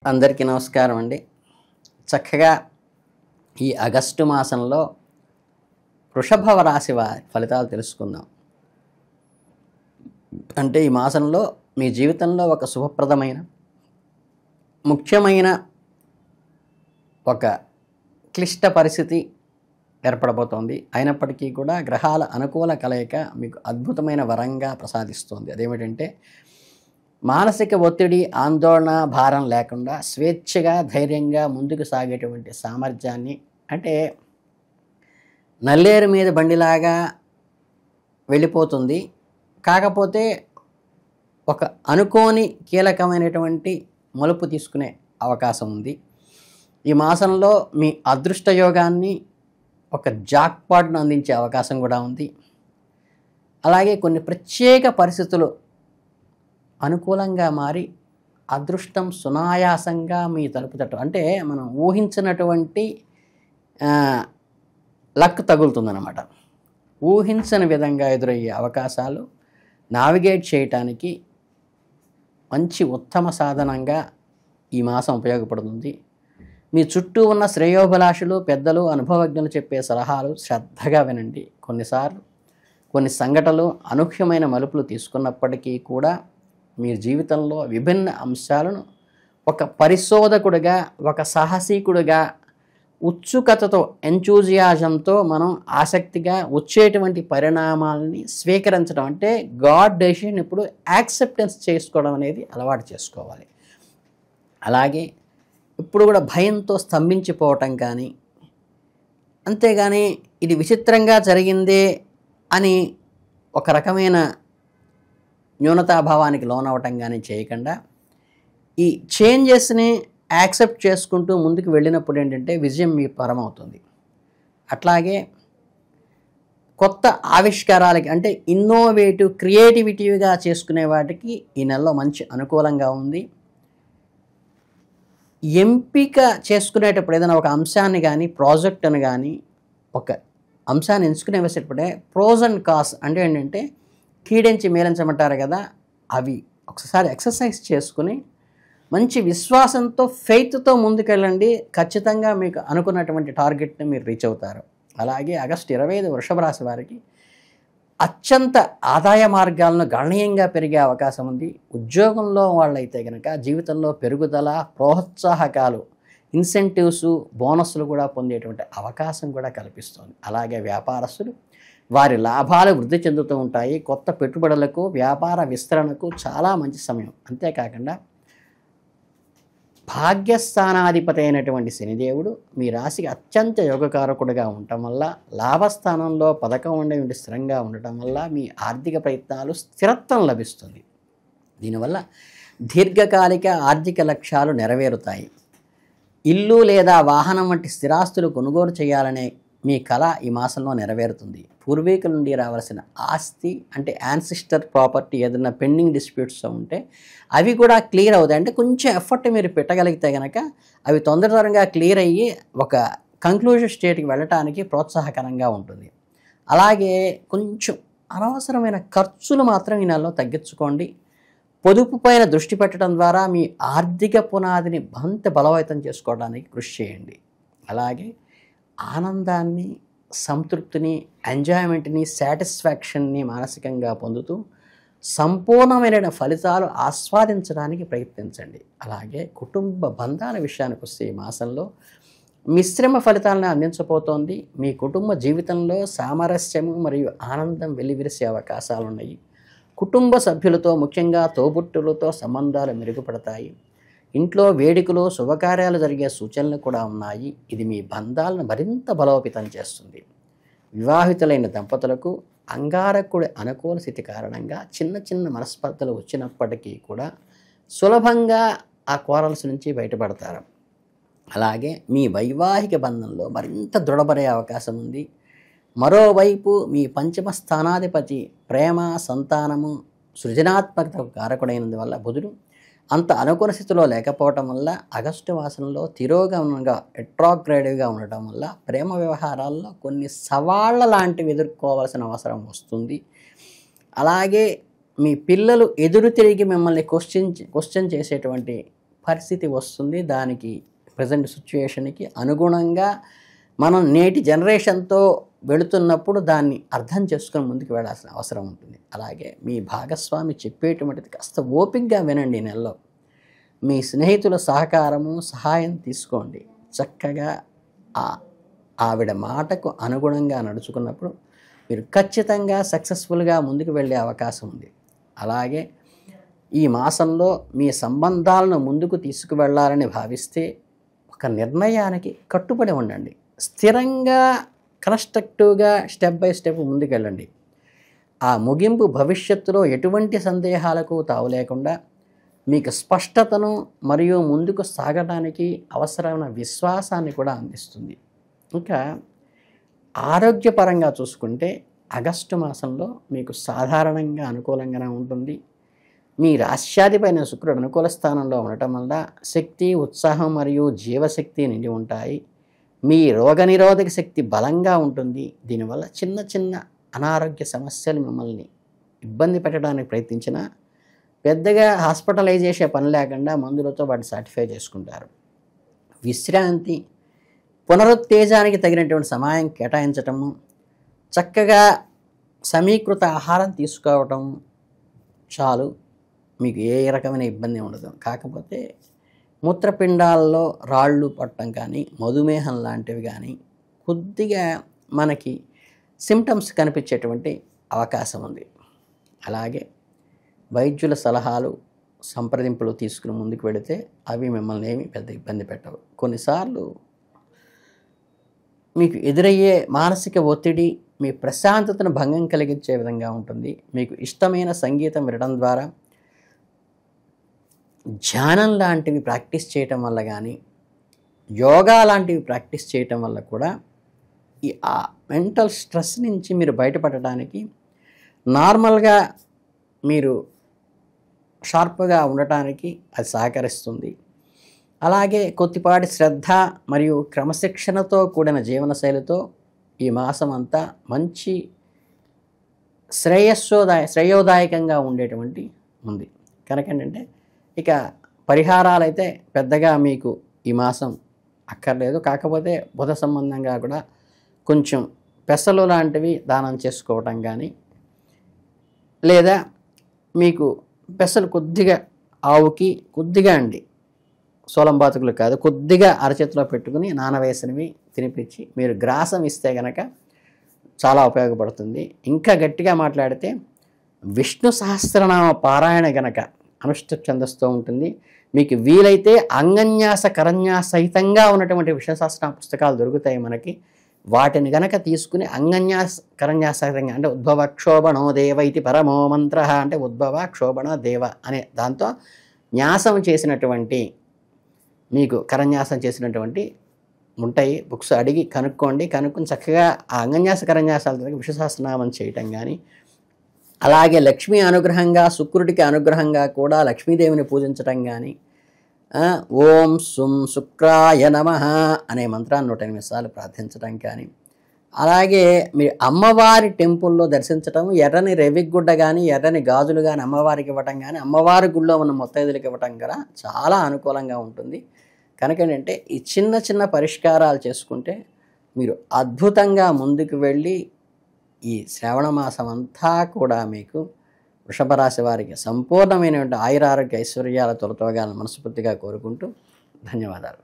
అందరికీ నమస్కారం అండి. చక్కగా ఈ ఆగస్టు మాసంలో వృషభ రాశి వారి ఫలితాలు తెలుసుకుందాం. అంటే ఈ మాసంలో మీ జీవితంలో ఒక శుభప్రదమైన ముఖ్యమైన ఒక క్లిష్ట పరిస్థితి ఏర్పడబోతోంది. అయినప్పటికీ కూడా గ్రహాల అనుకూల కలయిక మీకు అద్భుతమైన వరంగా ప్రసాదిస్తుంది. అదేమిటంటే మానసిక ఒత్తిడి, ఆందోళన, భారం లేకుండా స్వేచ్ఛగా ధైర్యంగా ముందుకు సాగేటువంటి సామర్థ్యాన్ని, అంటే నల్లేరు మీద బండిలాగా వెళ్ళిపోతుంది. కాకపోతే ఒక అనుకోని కీలకమైనటువంటి మలుపు తీసుకునే అవకాశం ఉంది. ఈ మాసంలో మీ అదృష్ట యోగాన్ని ఒక జాక్పాట్ను అందించే అవకాశం కూడా ఉంది. అలాగే కొన్ని ప్రత్యేక పరిస్థితులు అనుకూలంగా మారి అదృష్టం సునాయాసంగా మీ తలుపు తట్టు, అంటే మనం ఊహించినటువంటి లక్ తగులుతుందన్నమాట. ఊహించని విధంగా ఎదురయ్యే అవకాశాలు నావిగేట్ చేయటానికి మంచి ఉత్తమ సాధనంగా ఈ మాసం ఉపయోగపడుతుంది. మీ చుట్టూ ఉన్న శ్రేయోభిలాషులు, పెద్దలు, అనుభవజ్ఞులు చెప్పే సలహాలు శ్రద్ధగా వినండి. కొన్నిసార్లు కొన్ని సంఘటనలు అనూహ్యమైన మలుపులు తీసుకున్నప్పటికీ కూడా మీ జీవితంలో విభిన్న అంశాలను ఒక పరిశోధకుడిగా, ఒక సాహసీకుడిగా, ఉత్సుకతతో, ఎంతూజియాజంతో మనం ఆసక్తిగా వచ్చేటువంటి పరిణామాలని స్వీకరించడం, అంటే గాడ్ డెసిషన్ ఇప్పుడు యాక్సెప్టెన్స్ చేసుకోవడం అనేది అలవాటు చేసుకోవాలి. అలాగే ఇప్పుడు కూడా భయంతో స్తంభించిపోవటం కానీ, అంతేగాని ఇది విచిత్రంగా జరిగిందే అని ఒక రకమైన న్యూనతాభావానికి లోనవటం కానీ చేయకుండా ఈ చేంజెస్ని యాక్సెప్ట్ చేసుకుంటూ ముందుకు వెళ్ళినప్పుడు ఏంటంటే విజయం మీ పరమవుతుంది. అట్లాగే కొత్త ఆవిష్కారాలకి, అంటే ఇన్నోవేటివ్, క్రియేటివిటీగా చేసుకునే వాటికి ఈ నెలలో మంచి అనుకూలంగా ఉంది. ఎంపిక చేసుకునేటప్పుడు ఏదైనా ఒక అంశాన్ని కానీ, ప్రాజెక్టును కానీ, ఒక అంశాన్ని ఎంచుకునే వేసేటప్పుడే ప్రోస్ అండ్ కాన్స్, అంటే ఏంటంటే కీడించి మేలించమంటారు కదా, అవి ఒకసారి ఎక్సర్సైజ్ చేసుకుని మంచి విశ్వాసంతో, ఫెయిత్తో ముందుకెళ్ళండి. ఖచ్చితంగా మీకు అనుకున్నటువంటి టార్గెట్ని మీరు రీచ్ అవుతారు. అలాగే ఆగస్టు 25 వృషభ రాశి వారికి అత్యంత ఆదాయ మార్గాలను గణనీయంగా పెరిగే అవకాశం ఉంది. ఉద్యోగంలో వాళ్ళైతే కనుక జీవితంలో పెరుగుదల, ప్రోత్సాహకాలు, ఇన్సెంటివ్స్, బోనస్లు కూడా పొందేటువంటి అవకాశం కూడా కల్పిస్తుంది. అలాగే వ్యాపారస్తులు వారి లాభాలు వృద్ధి చెందుతూ ఉంటాయి. కొత్త పెట్టుబడులకు, వ్యాపార విస్తరణకు చాలా మంచి సమయం. అంతేకాకుండా భాగ్యస్థానాధిపతి అయినటువంటి శనిదేవుడు మీ రాశికి అత్యంత యోగకారకుడిగా ఉండటం వల్ల, లాభస్థానంలో పథకం ఉండే స్థిరంగా ఉండటం వల్ల మీ ఆర్థిక ప్రయత్నాలు స్థిరత్వం లభిస్తుంది. దీనివల్ల దీర్ఘకాలిక ఆర్థిక లక్ష్యాలు నెరవేరుతాయి. ఇల్లు లేదా వాహనం వంటి స్థిరాస్తులు కొనుగోలు చేయాలనే మీ కళ ఈ మాసంలో నెరవేరుతుంది. పూర్వీకుల నుండి రావాల్సిన ఆస్తి, అంటే యాన్సిస్టర్ ప్రాపర్టీ, ఏదైనా పెండింగ్ డిస్ప్యూట్స్ ఉంటే అవి కూడా క్లియర్ అవుతాయి. అంటే కొంచెం ఎఫర్ట్ మీరు పెట్టగలిగితే కనుక అవి తొందరగా క్లియర్ అయ్యి ఒక కంక్లూజన్ స్టేట్కి వెళ్ళటానికి ప్రోత్సాహకరంగా ఉంటుంది. అలాగే కొంచెం అనవసరమైన ఖర్చులు మాత్రం ఈ నెలలో తగ్గించుకోండి. పొదుపు పైన దృష్టి పెట్టడం ద్వారా మీ ఆర్థిక పునాదిని మరింత బలోపేతం చేసుకోవడానికి కృషి చేయండి. అలాగే ఆనందాన్ని, సంతృప్తిని, ఎంజాయ్మెంట్ని, సాటిస్ఫాక్షన్ని మానసికంగా పొందుతూ సంపూర్ణమైన ఫలితాలు ఆస్వాదించడానికి ప్రయత్నించండి. అలాగే కుటుంబ బంధాల విషయానికి వస్తే ఈ మాసంలో మిశ్రమ ఫలితాలను అందించబోతోంది. మీ కుటుంబ జీవితంలో సామరస్యము మరియు ఆనందం వెల్లివిరిసే అవకాశాలు ఉన్నాయి. కుటుంబ సభ్యులతో, ముఖ్యంగా తోబుట్టులతో సంబంధాలు మెరుగుపడతాయి. ఇంట్లో వేడుకలు, శుభకార్యాలు జరిగే సూచనలు కూడా ఉన్నాయి. ఇది మీ బంధాలను మరింత బలోపేతం చేస్తుంది. వివాహితులైన దంపతులకు అంగారకుడి అనుకూల స్థితి కారణంగా చిన్న చిన్న మనస్పర్ధలు వచ్చినప్పటికీ కూడా సులభంగా ఆ క్వారల్స్ నుంచి బయటపడతారు. అలాగే మీ వైవాహిక బంధంలో మరింత దృఢపడే అవకాశం ఉంది. మరోవైపు మీ పంచమ స్థానాధిపతి ప్రేమ, సంతానము, సృజనాత్మకతకు కారకుడైనందువల్ల బుధుడు అంత అనుకూల స్థితిలో లేకపోవటం వల్ల ఆగస్టు మాసంలో తిరోగమనంగా, ఎట్రాగ్రేడివ్గా ఉండటం వల్ల ప్రేమ వ్యవహారాల్లో కొన్ని సవాళ్ళ లాంటివి ఎదుర్కోవాల్సిన అవసరం వస్తుంది. అలాగే మీ పిల్లలు ఎదురు తిరిగి మిమ్మల్ని క్వశ్చన్ చేసేటువంటి పరిస్థితి వస్తుంది. దానికి ప్రజెంట్ సిచ్యుయేషన్కి అనుగుణంగా మనం నేటి జనరేషన్తో వెళుతున్నప్పుడు దాన్ని అర్థం చేసుకొని ముందుకు వెళ్ళాల్సిన అవసరం ఉంటుంది. అలాగే మీ భాగస్వామి చెప్పేటువంటిది కాస్త ఓపికగా వినండి. ఈ నెలలో మీ స్నేహితుల సహకారము సహాయం తీసుకోండి. చక్కగా ఆవిడ మాటకు అనుగుణంగా నడుచుకున్నప్పుడు మీరు ఖచ్చితంగా సక్సెస్ఫుల్గా ముందుకు వెళ్ళే అవకాశం ఉంది. అలాగే ఈ మాసంలో మీ సంబంధాలను ముందుకు తీసుకువెళ్ళాలని భావిస్తే ఒక నిర్ణయానికి కట్టుబడి ఉండండి. స్థిరంగా కన్స్ట్రక్టివ్గా స్టెప్ బై స్టెప్ ముందుకెళ్ళండి. ఆ ముగింపు భవిష్యత్తులో ఎటువంటి సందేహాలకు తావు లేకుండా మీకు స్పష్టతను మరియు ముందుకు సాగడానికి అవసరమైన విశ్వాసాన్ని కూడా అందిస్తుంది. ఇంకా ఆరోగ్యపరంగా చూసుకుంటే ఆగస్టు మాసంలో మీకు సాధారణంగా అనుకూలంగానే ఉంటుంది. మీ రాశ్యాధిపైన శుక్రుడు అనుకూల స్థానంలో ఉండటం వల్ల శక్తి, ఉత్సాహం మరియు జీవశక్తి నిండి ఉంటాయి. మీ రోగనిరోధక శక్తి బలంగా ఉంటుంది. దీనివల్ల చిన్న చిన్న అనారోగ్య సమస్యలు మిమ్మల్ని ఇబ్బంది పెట్టడానికి ప్రయత్నించినా పెద్దగా హాస్పిటలైజ్ చేసే పని లేకుండా మందులతో వాటిని సాటిస్ఫై చేసుకుంటారు. విశ్రాంతి, పునరుత్తేజానికి తగినటువంటి సమయం కేటాయించటము, చక్కగా సమీకృత ఆహారం తీసుకోవటం చాలు. మీకు ఏ రకమైన ఇబ్బంది ఉండదు. కాకపోతే మూత్రపిండాల్లో రాళ్ళు పట్టడం కానీ, మధుమేహం లాంటివి కానీ కొద్దిగా మనకి సిమ్టమ్స్ కనిపించేటువంటి అవకాశం ఉంది. అలాగే వైద్యుల సలహాలు, సంప్రదింపులు తీసుకుని ముందుకు వెళితే అవి మిమ్మల్ని ఏమీ పెద్ద ఇబ్బంది పెట్టవు. కొన్నిసార్లు మీకు ఎదురయ్యే మానసిక ఒత్తిడి మీ ప్రశాంతతను భంగం కలిగించే విధంగా ఉంటుంది. మీకు ఇష్టమైన సంగీతం వినడం ద్వారా, ధ్యానం లాంటివి ప్రాక్టీస్ చేయటం వల్ల కానీ, యోగా లాంటివి ప్రాక్టీస్ చేయటం వల్ల కూడా ఈ మెంటల్ స్ట్రెస్ నుంచి మీరు బయటపడటానికి, నార్మల్గా మీరు షార్ప్గా ఉండటానికి అది సహకరిస్తుంది. అలాగే కొద్దిపాటి శ్రద్ధ మరియు క్రమశిక్షణతో కూడిన జీవనశైలితో ఈ మాసం అంతా మంచి శ్రేయోదాయకంగా ఉండేటువంటి ఉంది. కనుక ఏంటంటే ఇక పరిహారాలు అయితే పెద్దగా మీకు ఈ మాసం అక్కర్లేదు. కాకపోతే బుధ సంబంధంగా కూడా కొంచెం పెసలు లాంటివి దానం చేసుకోవటం కానీ, లేదా మీకు పెసలు కొద్దిగా ఆవుకి కొద్దిగా అండి, సోలం బాతుకులు కాదు, కొద్దిగా అరచేతిలో పెట్టుకుని నానవేసినవి తినిపించి మీరు గ్రాసం ఇస్తే కనుక చాలా ఉపయోగపడుతుంది. ఇంకా గట్టిగా మాట్లాడితే విష్ణు సహస్రనామ పారాయణ గనక అనుష్ఠ ఛందస్తో ఉంటుంది. మీకు వీలైతే అంగన్యాస కరన్యాస సహితంగా ఉన్నటువంటి విష్ణు సహస్రనామ పుస్తకాలు దొరుకుతాయి మనకి. వాటిని గనక తీసుకుని అంగన్యాస కరన్యాస సహితంగా, అంటే ఉద్భవ క్షోభణో దేవ ఇది పరమో మంత్ర, అంటే ఉద్భవ క్షోభణ దేవ అనే దాంతో న్యాసం చేసినటువంటి, మీకు కరన్యాసం చేసినటువంటి ఉంటాయి బుక్స్, అడిగి కనుక్కోండి. కనుక్కొని చక్కగా ఆ అంగన్యాస కరన్యాసాలతో విష్ణు సహస్రనామం చేయటం కానీ, అలాగే లక్ష్మీ అనుగ్రహంగా, శుక్రుడికి అనుగ్రహంగా కూడా లక్ష్మీదేవిని పూజించటం కానీ, ఓం సుం శుక్రాయ నమః అనే మంత్రాన్ని 108 సార్లు ప్రార్థించటం కానీ, అలాగే మీరు అమ్మవారి టెంపుల్లో దర్శించటం, ఎర్రని రెవిగుడ్డ కానీ, ఎర్రని గాజులు కానీ అమ్మవారికి ఇవ్వటం కానీ, అమ్మవారి గుళ్ళో ఉన్న ముత్తైదులకు ఇవ్వటం కూడా చాలా అనుకూలంగా ఉంటుంది. కనుక ఏంటంటే ఈ చిన్న చిన్న పరిష్కారాలు చేసుకుంటే మీరు అద్భుతంగా ముందుకు వెళ్ళి ఈ శ్రావణ మాసం అంతా కూడా మీకు వృషభ రాశి వారికి సంపూర్ణమైనటువంటి ఆయురారోగ్య ఐశ్వర్యాల తొలతోగాలను మనస్ఫూర్తిగా కోరుకుంటూ ధన్యవాదాలు.